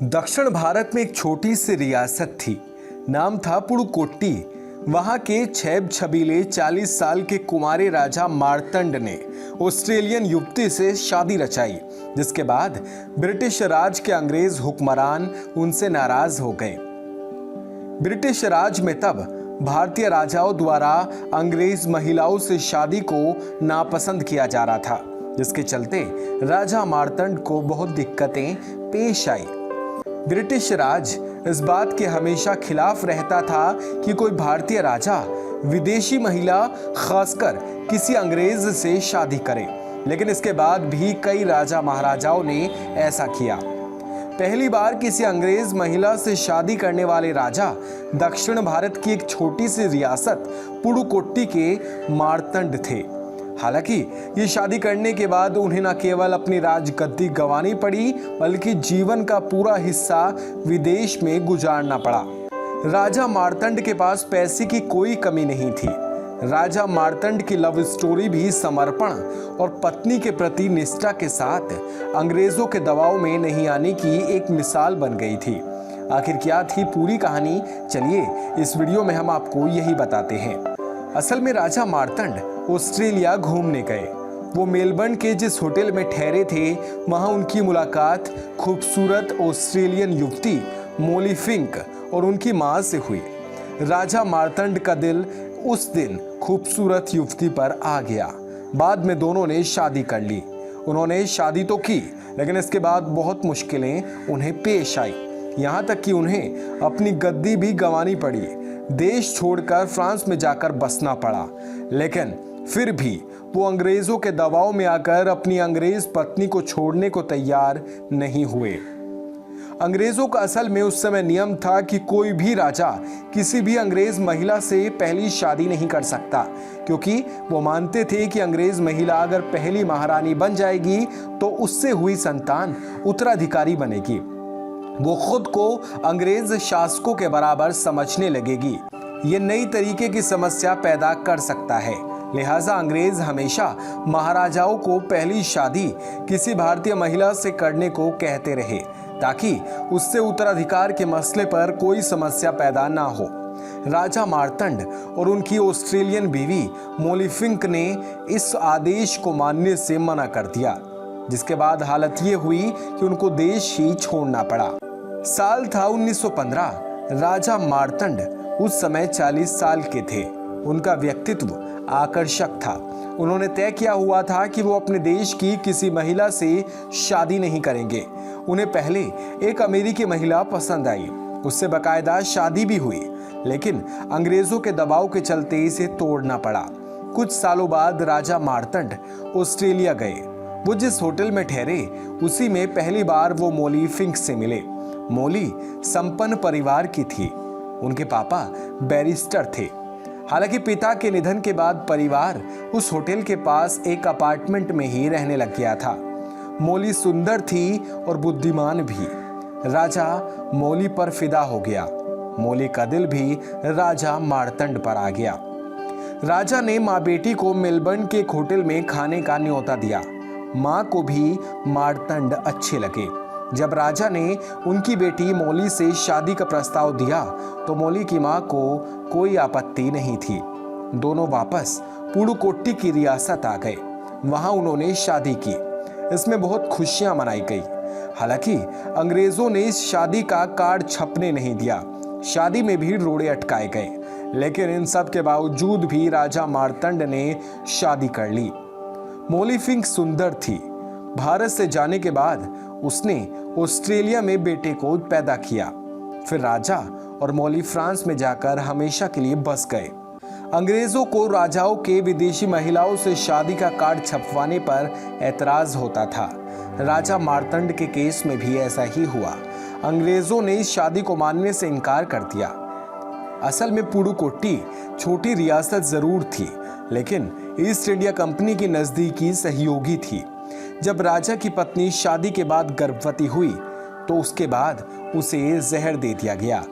दक्षिण भारत में एक छोटी सी रियासत थी। नाम था पुडुकोट्टी। वहां के छेब छबीले 40 साल के कुमारे राजा मार्तंड ने ऑस्ट्रेलियन युवती से शादी रचाई, जिसके बाद ब्रिटिश राज के अंग्रेज हुक्मरान उनसे नाराज हो गए। ब्रिटिश राज में तब भारतीय राजाओं द्वारा अंग्रेज महिलाओं से शादी को नापसंद किया जा रहा था, जिसके चलते राजा मार्तंड को बहुत दिक्कतें पेश आई। ब्रिटिश राज इस बात के हमेशा खिलाफ रहता था कि कोई भारतीय राजा विदेशी महिला, खासकर किसी अंग्रेज से शादी करे, लेकिन इसके बाद भी कई राजा महाराजाओं ने ऐसा किया। पहली बार किसी अंग्रेज महिला से शादी करने वाले राजा दक्षिण भारत की एक छोटी सी रियासत पुडुकोट्टी के मार्तंड थे। हालांकि ये शादी करने के बाद उन्हें न केवल अपनी राजगद्दी गंवानी पड़ी, बल्कि जीवन का पूरा हिस्सा विदेश में गुजारना पड़ा। राजा मार्तंड के पास पैसे की कोई कमी नहीं थी। राजा मार्तंड की लव स्टोरी भी समर्पण और पत्नी के प्रति निष्ठा के साथ अंग्रेजों के दबाव में नहीं आने की एक मिसाल बन गई थी। आखिर क्या थी पूरी कहानी? चलिए इस वीडियो में हम आपको यही बताते हैं। असल में राजा मार्तंड ऑस्ट्रेलिया घूमने गए। वो मेलबर्न के जिस होटल में ठहरे थे, वहां उनकी मुलाकात खूबसूरत ऑस्ट्रेलियन युवती मोली फिंक और उनकी मां से हुई। राजा मार्तंड का दिल उस दिन खूबसूरत युवती पर आ गया। बाद में दोनों ने शादी कर ली। उन्होंने शादी तो की, लेकिन इसके बाद बहुत मुश्किलें उन्हें पेश आई। यहाँ तक कि उन्हें अपनी गद्दी भी गंवानी पड़ी। देश छोड़कर फ्रांस में जाकर बसना पड़ा, लेकिन फिर भी वो अंग्रेजों के दबाव में आकर अपनी अंग्रेज पत्नी को छोड़ने को तैयार नहीं हुए। अंग्रेजों का असल में उस समय नियम था कि कोई भी राजा किसी भी अंग्रेज महिला से पहली शादी नहीं कर सकता, क्योंकि वो मानते थे कि अंग्रेज महिला अगर पहली महारानी बन जाएगी तो उससे हुई संतान उत्तराधिकारी बनेगी। वो खुद को अंग्रेज शासकों के बराबर समझने लगेगी। ये नई तरीके की समस्या पैदा कर सकता है। लिहाजा अंग्रेज हमेशा महाराजाओं को पहली शादी किसी भारतीय महिला से करने को कहते रहे, ताकि उससे उत्तराधिकार के मसले पर कोई समस्या पैदा ना हो। राजा मार्तंड और उनकी ऑस्ट्रेलियन बीवी मोली फिंक ने इस आदेश को मानने से मना कर दिया, जिसके बाद हालत ये हुई कि उनको देश ही छोड़ना पड़ा। साल था 1915। राजा मार्तंड उस समय 40 साल के थे। उनका व्यक्तित्व आकर्षक था। उन्होंने तय किया हुआ था कि वो अपने देश की किसी महिला से शादी नहीं करेंगे। उन्हें पहले एक अमेरिकी महिला पसंद आई, उससे बाकायदा शादी भी हुई, लेकिन अंग्रेजों के दबाव के चलते इसे तोड़ना पड़ा। कुछ सालों बाद राजा मार्तंड ऑस्ट्रेलिया गए। वो जिस होटल में ठहरे, उसी में पहली बार वो मोली फिंक से मिले। मोली संपन्न परिवार की थी। उनके पापा बैरिस्टर थे। हालांकि पिता के निधन के बाद परिवार उस होटल के पास एक अपार्टमेंट में ही रहने लग गया था। मोली सुंदर थी और बुद्धिमान भी। राजा मोली पर फिदा हो गया। मोली का दिल भी राजा मार्तंड पर आ गया। राजा ने माँ बेटी को मेलबर्न के एक होटल में खाने का न्योता दिया। माँ को भी मार्तंड अच्छे लगे। जब राजा ने उनकी बेटी मोली से शादी का प्रस्ताव दिया, तो मोली की मां को कोई आपत्ति नहीं थी। दोनों वापस पुडुकोट्टी की रियासत आ गए। वहां उन्होंने शादी की। इसमें बहुत खुशियां मनाई गई। हालांकि अंग्रेजों ने इस शादी का कार्ड छपने नहीं दिया। शादी में भी रोड़े अटकाए गए, लेकिन इन सब के बावजूद भी राजा मार्तंड ने शादी कर ली। मोली फिंक सुंदर थी। भारत से जाने के बाद उसने ऑस्ट्रेलिया में बेटे को पैदा किया। फिर राजा और मोली फ्रांस में जाकर हमेशा के लिए बस गए। अंग्रेजों को राजाओं के विदेशी महिलाओं से शादी का कार्ड छपवाने पर ऐतराज होता था। राजा मार्तंड के केस में भी ऐसा ही हुआ। अंग्रेजों ने इस शादी को मानने से इनकार कर दिया। असल में पुडुकोट्टी छोटी रियासत जरूर थी, लेकिन ईस्ट इंडिया कंपनी की नजदीकी सहयोगी थी। जब राजा की पत्नी शादी के बाद गर्भवती हुई, तो उसके बाद उसे जहर दे दिया गया।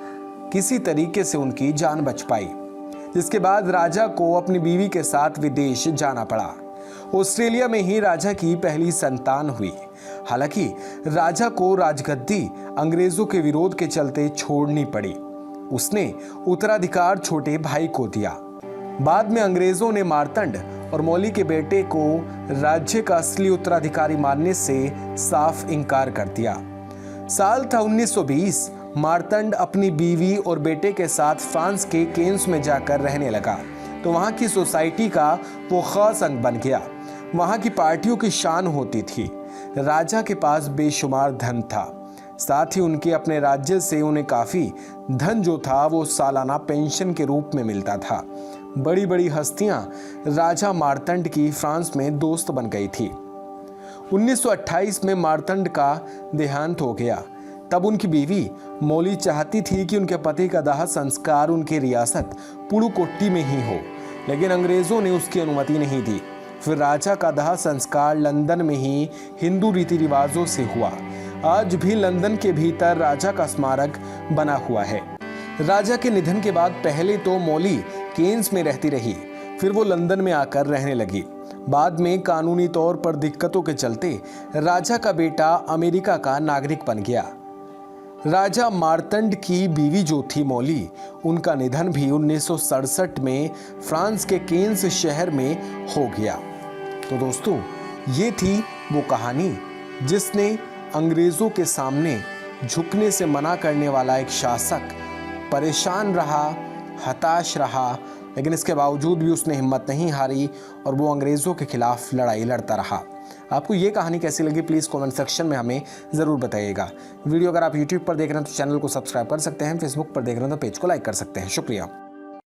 किसी तरीके से उनकी जान बच पाई, जिसके बाद राजा को अपनी बीवी के साथ विदेश जाना पड़ा। ऑस्ट्रेलिया में ही राजा की पहली संतान हुई। हालांकि राजा को राजगद्दी अंग्रेजों के विरोध के चलते छोड़नी पड़ी। उसने उत्तराधिकार छोटे भाई को दिया। बाद में अंग्रेजों ने मार्तंड और मौली के बेटे को राज्य का असली उत्तराधिकारी मानने से साफ इनकार कर दिया। साल था 1920। मार्तंड अपनी बीवी और बेटे के साथ फ्रांस के केन्स में जाकर रहने लगा तो वहां की सोसाइटी का वो खास अंग बन गया। वहां की पार्टियों की शान होती थी। राजा के पास बेशुमार धन था, साथ ही उनके अपने राज्य से उन्हें काफी धन जो था वो सालाना पेंशन के रूप में मिलता था। बड़ी बड़ी हस्तियां राजा मार्तंड की फ्रांस में दोस्त बन गई थी। 1928 में मार्तंड का देहांत हो गया। तब उनकी बीवी मौली चाहती थी कि उनके पति का दाह संस्कार उनकी रियासत पुडुकोट्टी में ही हो, लेकिन अंग्रेजों ने उसकी अनुमति नहीं दी। फिर राजा का दाह संस्कार लंदन में ही हिंदू रीति रिवाजों से हुआ। आज भी लंदन के भीतर राजा का स्मारक बना हुआ है। राजा के निधन के बाद पहले तो मौली केन्स में रहती रही, फिर वो लंदन में आकर रहने लगी। बाद में कानूनी तौर पर दिक्कतों के चलते राजा का बेटा अमेरिका का नागरिक बन गया। राजा मार्तंड की बीवी जो थी मौली, उनका निधन भी 1967 में फ्रांस के केन्स शहर में हो गया। तो दोस्तों, ये थी वो कहानी जिसने अंग्रेजों के सामने झुकने से मना करने वाला एक शासक परेशान रहा, हताश रहा, लेकिन इसके बावजूद भी उसने हिम्मत नहीं हारी और वो अंग्रेजों के खिलाफ लड़ाई लड़ता रहा। आपको ये कहानी कैसी लगी प्लीज़ कमेंट सेक्शन में हमें ज़रूर बताइएगा। वीडियो अगर आप यूट्यूब पर देख रहे हैं तो चैनल को सब्सक्राइब कर सकते हैं, फेसबुक पर देख रहे हैं तो पेज को लाइक कर सकते हैं। शुक्रिया।